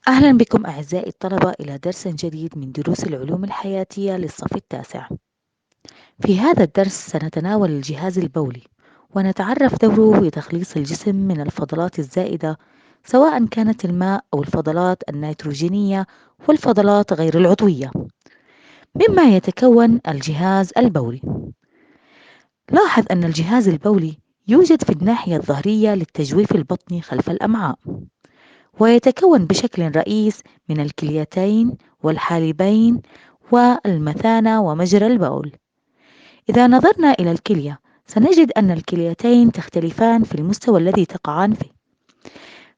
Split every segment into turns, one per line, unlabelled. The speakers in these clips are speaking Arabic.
أهلا بكم أعزائي الطلبة إلى درس جديد من دروس العلوم الحياتية للصف التاسع. في هذا الدرس سنتناول الجهاز البولي ونتعرف دوره في تخليص الجسم من الفضلات الزائدة، سواء كانت الماء أو الفضلات النيتروجينية والفضلات غير العضوية. مما يتكون الجهاز البولي. لاحظ أن الجهاز البولي يوجد في الناحية الظهرية للتجويف البطني خلف الأمعاء، ويتكون بشكل رئيس من الكليتين والحالبين والمثانة ومجرى البول. إذا نظرنا إلى الكلية سنجد أن الكليتين تختلفان في المستوى الذي تقعان فيه،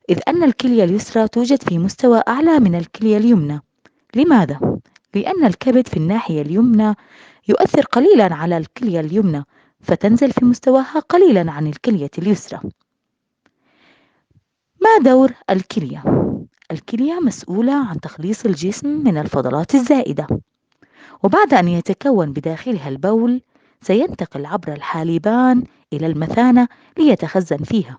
إذ أن الكلية اليسرى توجد في مستوى أعلى من الكلية اليمنى. لماذا؟ لأن الكبد في الناحية اليمنى يؤثر قليلا على الكلية اليمنى، فتنزل في مستواها قليلا عن الكلية اليسرى. ما دور الكلية؟ الكلية مسؤولة عن تخليص الجسم من الفضلات الزائدة، وبعد أن يتكون بداخلها البول سينتقل عبر الحالبان إلى المثانة ليتخزن فيها.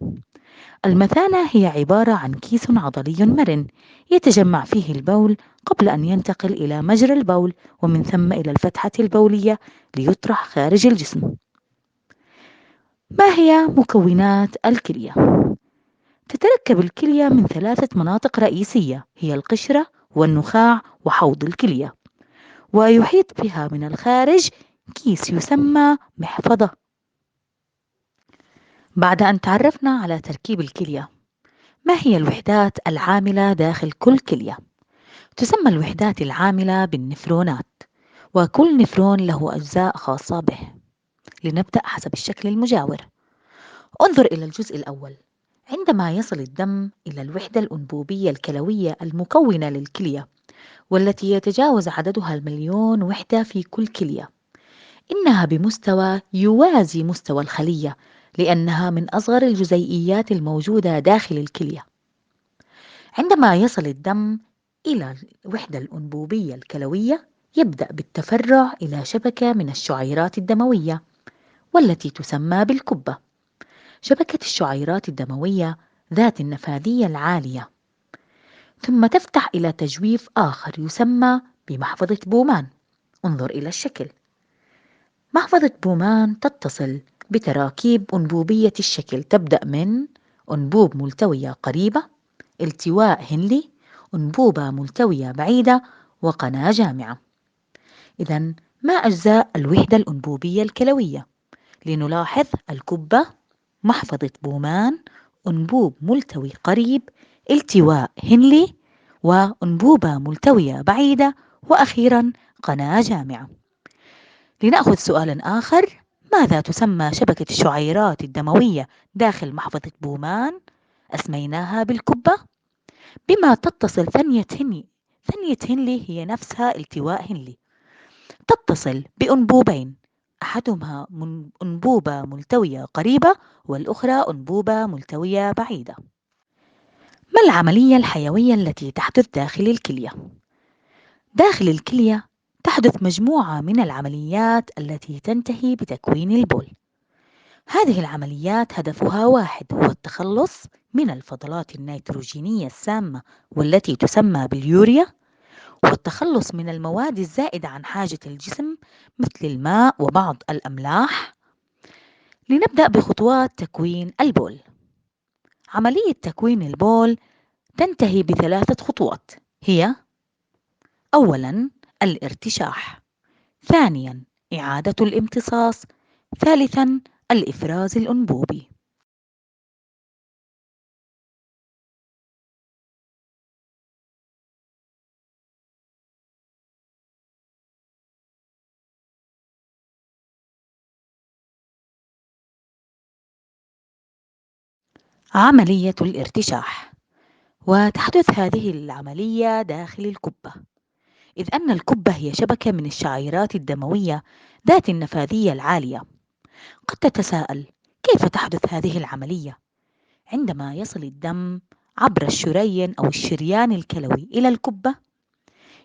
المثانة هي عبارة عن كيس عضلي مرن يتجمع فيه البول قبل أن ينتقل إلى مجرى البول، ومن ثم إلى الفتحة البولية ليطرح خارج الجسم. ما هي مكونات الكلية؟ تتركب الكلية من 3 مناطق رئيسية، هي القشرة والنخاع وحوض الكلية، ويحيط بها من الخارج كيس يسمى محفظة. بعد أن تعرفنا على تركيب الكلية، ما هي الوحدات العاملة داخل كل كلية؟ تسمى الوحدات العاملة بالنفرونات، وكل نفرون له أجزاء خاصة به. لنبدأ حسب الشكل المجاور. انظر إلى الجزء الأول. عندما يصل الدم إلى الوحدة الأنبوبية الكلوية المكونة للكلية، والتي يتجاوز عددها 1,000,000 وحدة في كل كلية، إنها بمستوى يوازي مستوى الخلية، لأنها من أصغر الجزيئيات الموجودة داخل الكلية. عندما يصل الدم إلى الوحدة الأنبوبية الكلوية، يبدأ بالتفرع إلى شبكة من الشعيرات الدموية، والتي تسمى بالكبة. شبكة الشعيرات الدموية ذات النفاذية العالية، ثم تفتح إلى تجويف آخر يسمى بمحفظة بومان. انظر إلى الشكل. محفظة بومان تتصل بتراكيب أنبوبية الشكل، تبدأ من أنبوب ملتوية قريبة، التواء هنلي، أنبوبة ملتوية بعيدة، وقناة جامعة. إذا ما أجزاء الوحدة الأنبوبية الكلوية؟ لنلاحظ الكبة، محفظة بومان، أنبوب ملتوي قريب، التواء هنلي، وأنبوبة ملتوية بعيدة، وأخيرا قناة جامعة. لنأخذ سؤال آخر. ماذا تسمى شبكة الشعيرات الدموية داخل محفظة بومان؟ أسميناها بالكبة، بما تتصل ثنية هنلي هي نفسها التواء هنلي، تتصل بأنبوبين، أحدهما أنبوبة ملتوية قريبة، والأخرى أنبوبة ملتوية بعيدة. ما العملية الحيوية التي تحدث داخل الكلية؟ داخل الكلية تحدث مجموعة من العمليات التي تنتهي بتكوين البول. هذه العمليات هدفها واحد، هو التخلص من الفضلات النيتروجينية السامة والتي تسمى باليوريا، والتخلص من المواد الزائدة عن حاجة الجسم مثل الماء وبعض الأملاح. لنبدأ بخطوات تكوين البول. عملية تكوين البول تنتهي ب3 خطوات، هي: أولاً الارتشاح، ثانياً إعادة الامتصاص، ثالثاً الإفراز الأنبوبي. عملية الارتشاح، وتحدث هذه العملية داخل الكبة، إذ أن الكبة هي شبكة من الشعيرات الدموية ذات النفاذية العالية. قد تتساءل: كيف تحدث هذه العملية؟ عندما يصل الدم عبر الشريان أو الشريان الكلوي إلى الكبة،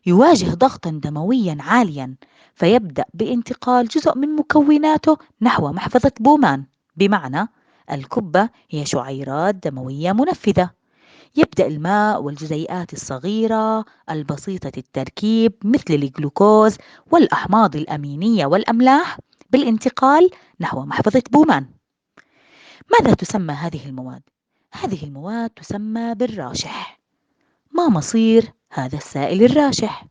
يواجه ضغطا دمويا عاليا، فيبدأ بانتقال جزء من مكوناته نحو محفظة بومان. بمعنى الكبة هي شعيرات دموية منفذة، يبدأ الماء والجزيئات الصغيرة البسيطة التركيب مثل الجلوكوز والأحماض الأمينية والأملاح بالانتقال نحو محفظة بومان. ماذا تسمى هذه المواد؟ هذه المواد تسمى بالراشح. ما مصير هذا السائل الراشح؟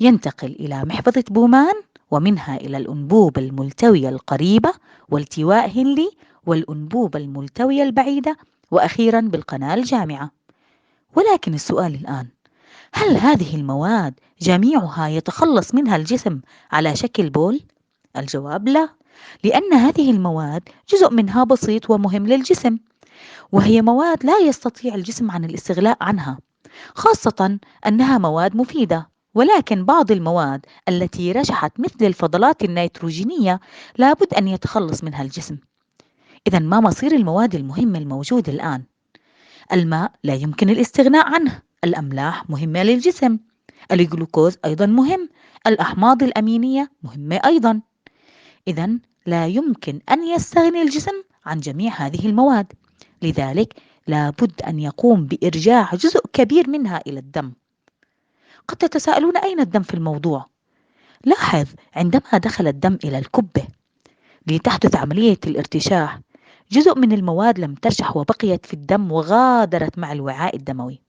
ينتقل إلى محفظة بومان ومنها إلى الأنبوبة الملتوية القريبة والتواء هنلي والأنبوبة الملتوية البعيدة وأخيرا بالقناة الجامعة. ولكن السؤال الآن، هل هذه المواد جميعها يتخلص منها الجسم على شكل بول؟ الجواب لا، لأن هذه المواد جزء منها بسيط ومهم للجسم، وهي مواد لا يستطيع الجسم عن الاستغناء عنها، خاصة أنها مواد مفيدة. ولكن بعض المواد التي رشحت مثل الفضلات النيتروجينية لابد أن يتخلص منها الجسم. إذا ما مصير المواد المهمة الموجودة الآن؟ الماء لا يمكن الاستغناء عنه، الأملاح مهمة للجسم، الجلوكوز أيضا مهم، الأحماض الأمينية مهمة أيضا. إذا لا يمكن أن يستغني الجسم عن جميع هذه المواد، لذلك لابد أن يقوم بإرجاع جزء كبير منها إلى الدم. قد تتساءلون أين الدم في الموضوع؟ لاحظ عندما دخل الدم إلى الكبة لتحدث عملية الارتشاح، جزء من المواد لم ترشح وبقيت في الدم وغادرت مع الوعاء الدموي.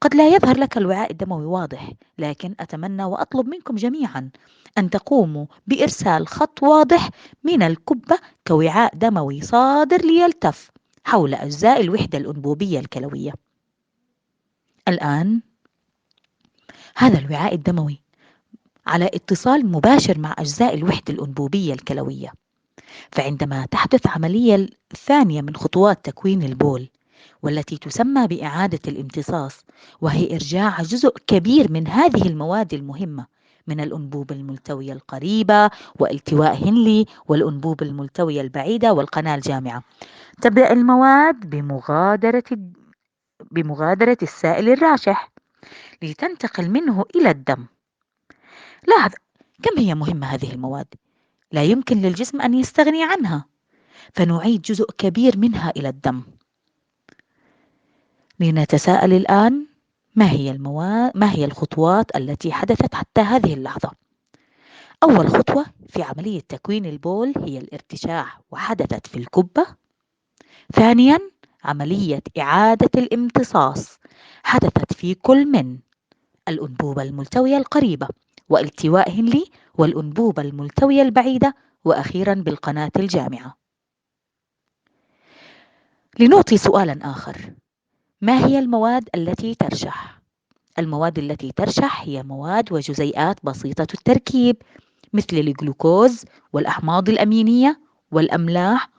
قد لا يظهر لك الوعاء الدموي واضح، لكن أتمنى وأطلب منكم جميعا أن تقوموا بإرسال خط واضح من الكبة كوعاء دموي صادر ليلتف حول أجزاء الوحدة الأنبوبية الكلوية. الآن هذا الوعاء الدموي على اتصال مباشر مع أجزاء الوحدة الأنبوبية الكلوية، فعندما تحدث عملية الثانية من خطوات تكوين البول والتي تسمى بإعادة الامتصاص، وهي إرجاع جزء كبير من هذه المواد المهمة من الأنبوبة الملتوية القريبة والتواء هنلي والأنبوبة الملتوية البعيدة والقناة الجامعة، تبدأ المواد بمغادرة السائل الراشح لتنتقل منه إلى الدم. لاحظ كم هي مهمة هذه المواد، لا يمكن للجسم أن يستغني عنها، فنعيد جزء كبير منها إلى الدم. لنتساءل الآن، ما هي الخطوات التي حدثت حتى هذه اللحظة؟ أول خطوة في عملية تكوين البول هي الارتشاح وحدثت في الكبة. ثانيا عملية إعادة الامتصاص حدثت في كل من الأنبوبة الملتوية القريبة والتواء هنلي والأنبوبة الملتوية البعيدة وأخيرا بالقناة الجامعة. لنعطي سؤالا آخر، ما هي المواد التي ترشح؟ المواد التي ترشح هي مواد وجزيئات بسيطة التركيب مثل الجلوكوز والأحماض الأمينية والأملاح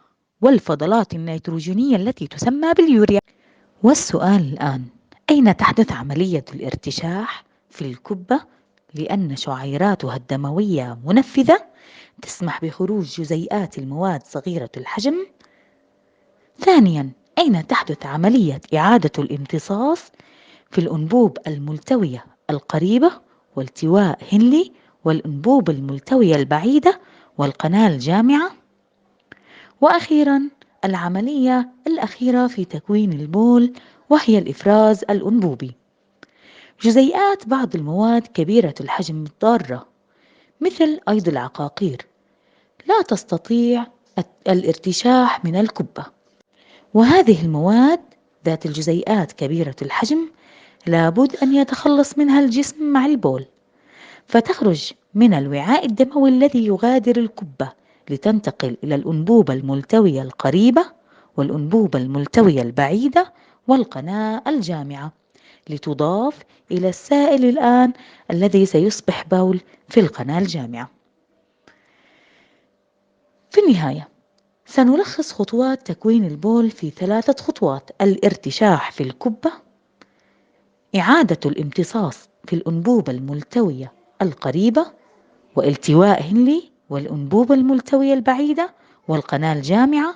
والفضلات النيتروجينية التي تسمى باليوريا. والسؤال الآن، أين تحدث عملية الارتشاح؟ في الكبة، لأن شعيراتها الدموية منفذة تسمح بخروج جزيئات المواد صغيرة الحجم. ثانيا، أين تحدث عملية إعادة الامتصاص؟ في الأنبوب الملتوية القريبة والتواء هنلي والأنبوب الملتوية البعيدة والقناة الجامعة. وأخيرا العملية الأخيرة في تكوين البول وهي الإفراز الأنبوبي. جزيئات بعض المواد كبيرة الحجم الضارة مثل أيض العقاقير لا تستطيع الارتشاح من الكبة، وهذه المواد ذات الجزيئات كبيرة الحجم لابد أن يتخلص منها الجسم مع البول، فتخرج من الوعاء الدموي الذي يغادر الكبة لتنتقل إلى الأنبوبة الملتوية القريبة والأنبوبة الملتوية البعيدة والقناة الجامعة لتضاف إلى السائل الآن الذي سيصبح بول في القناة الجامعة. في النهاية سنلخص خطوات تكوين البول في 3 خطوات: الارتشاح في الكبة، إعادة الامتصاص في الأنبوبة الملتوية القريبة والتواء هنلي والأنبوبة الملتوية البعيدة والقناة الجامعة،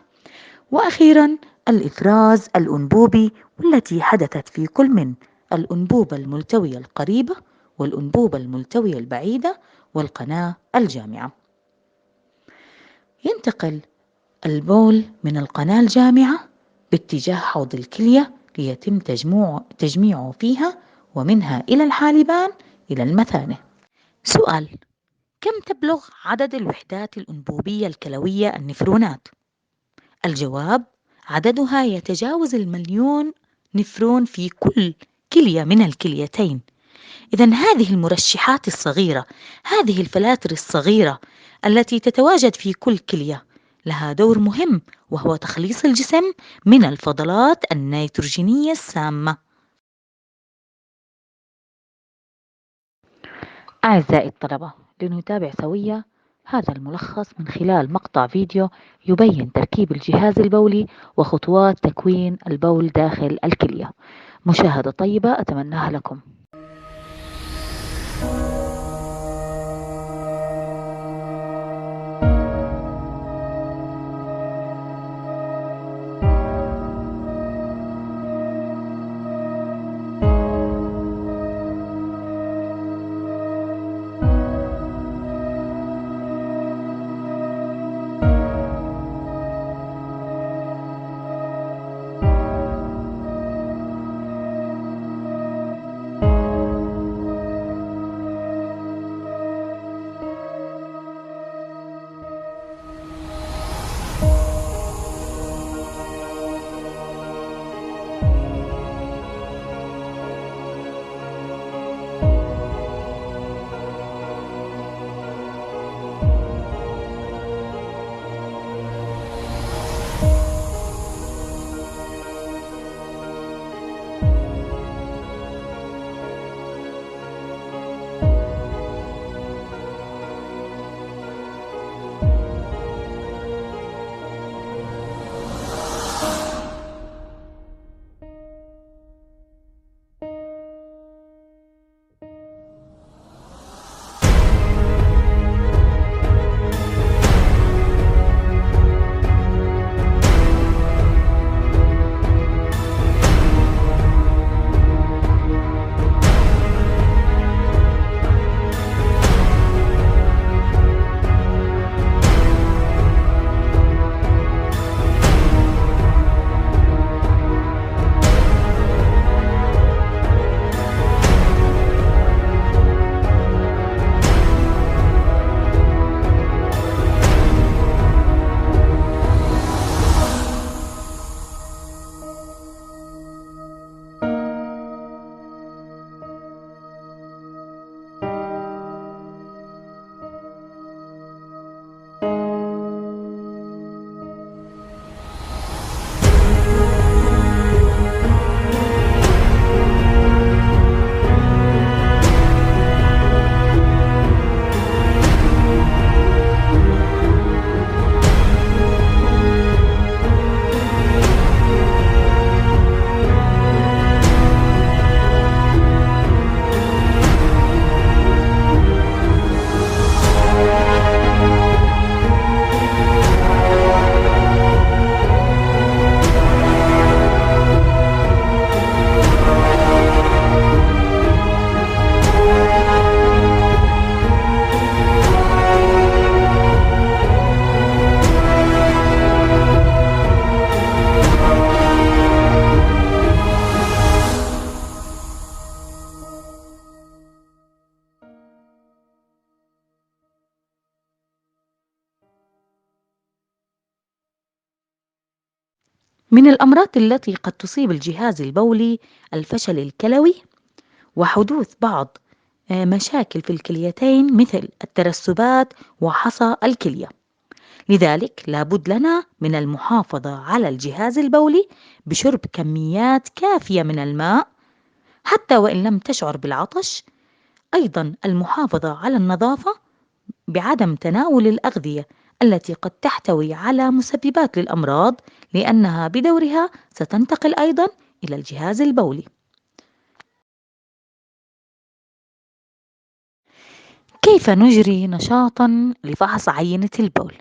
وأخيرا الإفراز الأنبوبي والتي حدثت في كل من الأنبوبة الملتوية القريبة والأنبوبة الملتوية البعيدة والقناة الجامعة. ينتقل البول من القناة الجامعة باتجاه حوض الكلية ليتم تجميعه فيها ومنها إلى الحالبان إلى المثانة. سؤال: كم تبلغ عدد الوحدات الأنبوبية الكلوية النفرونات؟ الجواب: عددها يتجاوز المليون نفرون في كل كلية من الكليتين. إذن هذه المرشحات الصغيرة، هذه الفلاتر الصغيرة التي تتواجد في كل كلية لها دور مهم، وهو تخليص الجسم من الفضلات النيتروجينية السامة. أعزائي الطلبة، لنتابع سويا هذا الملخص من خلال مقطع فيديو يبين تركيب الجهاز البولي وخطوات تكوين البول داخل الكلية. مشاهدة طيبة أتمناها لكم. من الأمراض التي قد تصيب الجهاز البولي الفشل الكلوي وحدوث بعض مشاكل في الكليتين مثل الترسبات وحصى الكلية. لذلك لابد لنا من المحافظة على الجهاز البولي بشرب كميات كافية من الماء حتى وإن لم تشعر بالعطش. أيضا المحافظة على النظافة بعدم تناول الأغذية التي قد تحتوي على مسببات للأمراض، لأنها بدورها ستنتقل أيضا إلى الجهاز البولي. كيف نجري نشاطا لفحص عينة البول؟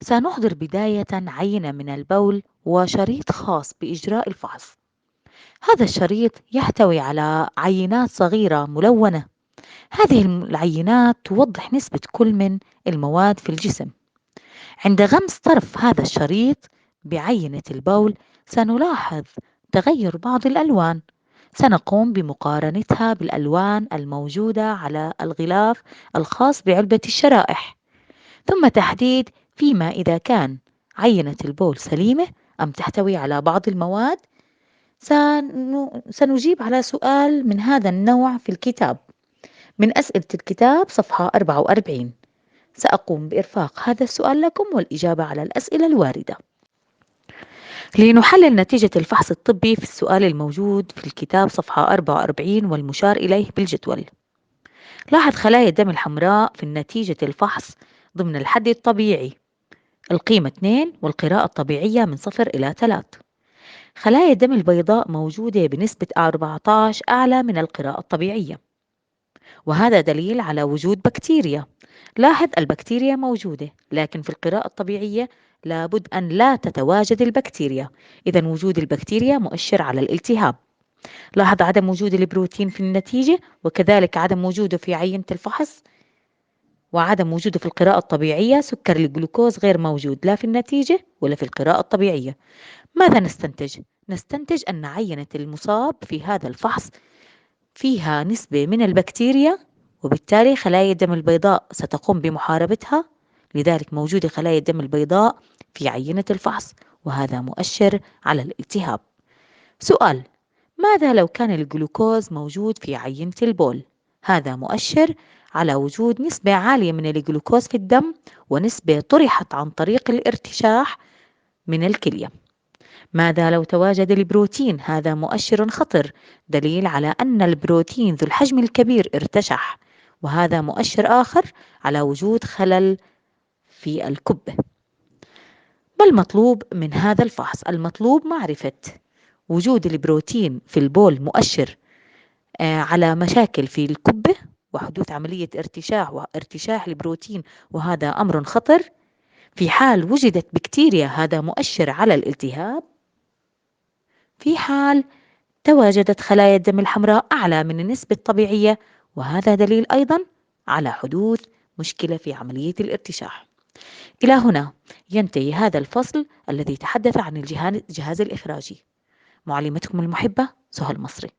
سنحضر بداية عينة من البول وشريط خاص بإجراء الفحص. هذا الشريط يحتوي على عينات صغيرة ملونة. هذه العينات توضح نسبة كل من المواد في الجسم. عند غمس طرف هذا الشريط بعينة البول سنلاحظ تغير بعض الألوان. سنقوم بمقارنتها بالألوان الموجودة على الغلاف الخاص بعلبة الشرائح، ثم تحديد فيما إذا كان عينة البول سليمة أم تحتوي على بعض المواد. سنجيب على سؤال من هذا النوع في الكتاب من أسئلة الكتاب صفحة 44. سأقوم بإرفاق هذا السؤال لكم والإجابة على الأسئلة الواردة. لنحلل نتيجة الفحص الطبي في السؤال الموجود في الكتاب صفحة 44 والمشار إليه بالجدول. لاحظ خلايا الدم الحمراء في نتيجة الفحص ضمن الحد الطبيعي، القيمة 2 والقراءة الطبيعية من 0 إلى 3. خلايا الدم البيضاء موجودة بنسبة 14 أعلى من القراءة الطبيعية، وهذا دليل على وجود بكتيريا. لاحظ البكتيريا موجودة، لكن في القراءة الطبيعية لابد أن لا تتواجد البكتيريا، إذا وجود البكتيريا مؤشر على الالتهاب. لاحظ عدم وجود البروتين في النتيجة، وكذلك عدم وجوده في عينة الفحص، وعدم وجوده في القراءة الطبيعية. سكر الجلوكوز غير موجود لا في النتيجة ولا في القراءة الطبيعية. ماذا نستنتج؟ نستنتج أن عينة المصاب في هذا الفحص فيها نسبة من البكتيريا، وبالتالي خلايا الدم البيضاء ستقوم بمحاربتها، لذلك موجودة خلايا الدم البيضاء في عينة الفحص، وهذا مؤشر على الالتهاب. سؤال: ماذا لو كان الجلوكوز موجود في عينة البول؟ هذا مؤشر على وجود نسبة عالية من الجلوكوز في الدم، ونسبة طرحت عن طريق الارتشاح من الكلية. ماذا لو تواجد البروتين؟ هذا مؤشر خطر، دليل على أن البروتين ذو الحجم الكبير ارتشح، وهذا مؤشر آخر على وجود خلل في الكبة. ما المطلوب من هذا الفحص؟ المطلوب معرفة وجود البروتين في البول مؤشر على مشاكل في الكبة وحدوث عملية ارتشاح البروتين، وهذا أمر خطر. في حال وجدت بكتيريا هذا مؤشر على الالتهاب. في حال تواجدت خلايا الدم الحمراء أعلى من النسبة الطبيعية، وهذا دليل أيضا على حدوث مشكلة في عملية الارتشاح. إلى هنا ينتهي هذا الفصل الذي تحدث عن الجهاز الإخراجي. معلمتكم المحبة سهى المصري.